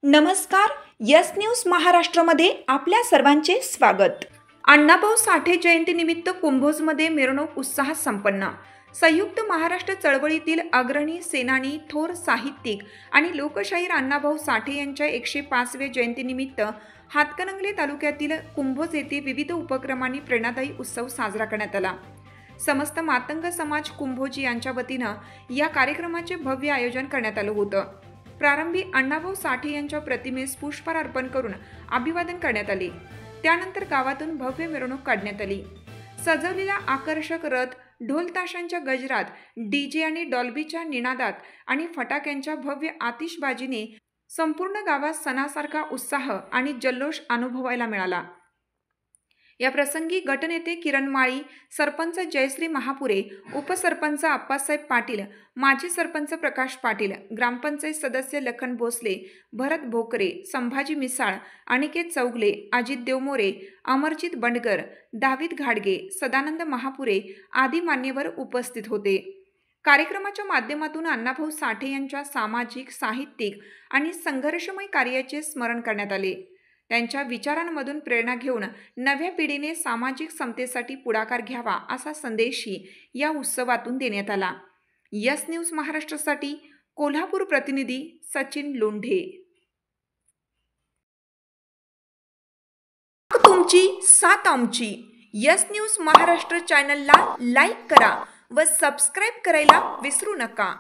नमस्कार. Yes news महाराष्ट्रामध्ये आपल्या सर्वांचे स्वागत. अण्णाभाऊ साठे जयंतीनिमित्त कुंभोजमध्ये मिरवणूक उत्साहात संपन्न. संयुक्त महाराष्ट्र चळवळीतील अग्रणी सेनानी, थोर साहित्यिक आणि लोकशाहीर अण्णाभाऊ साठे यांच्या 105व्या जयंतीनिमित्त हातकणंगले तालुक्यातील कुंभोज येथे विविध उपक्रमांनी प्रेरणादायी उत्सव साजरा करण्यात आला. समस्त मातंग समाज कुंभोजी यांच्या वतीनं या कार्यक्रमाचे भव्य आयोजन करण्यात आलं होतं. प्रारंभी अण्णाभाऊ साठे यांच्या प्रतिमेस पुष्पहार अर्पण करून अभिवादन करण्यात आले. त्यानंतर गावातून भव्य मिरवणूक काढण्यात आली. सजवलेला आकर्षक रथ ढोल ताशांच्या गजरात, डीजे आणि डॉल्बीच्या निनादात आणि फटाक्यांच्या भव्य आतिषबाजीने संपूर्ण गावात सणासारखा उत्साह आणि जल्लोष अनुभवायला मिळाला. या प्रसंगी गटनेते किरण माळी, सरपंच जयश्री महापुरे, उपसरपंच आप्पासाहेब पाटील, माजी सरपंच प्रकाश पाटील, ग्रामपंचायत सदस्य लखन भोसले, भरत भोकरे, संभाजी मिसाळ, अनिकेत चौगले, अजित देवमोरे, अमरजित बंडगर, दावीद घाडगे, सदानंद महापुरे आदी मान्यवर उपस्थित होते. कार्यक्रमाच्या माध्यमातून अण्णाभाऊ साठे यांच्या सामाजिक, साहित्यिक आणि संघर्षमय कार्याचे स्मरण करण्यात आले. त्यांच्या विचारांमधून प्रेरणा घेऊन नव्या पिढीने सामाजिक समतेसाठी पुढाकार घ्यावा असा संदेशही या उत्सवातून देण्यात आला. यस न्यूज महाराष्ट्रासाठी कोल्हापूर प्रतिनिधी सचिन लोंढे. तुमची साथ आमची. यस न्यूज महाराष्ट्र चॅनलला लाईक करा व सबस्क्राईब करायला विसरू नका.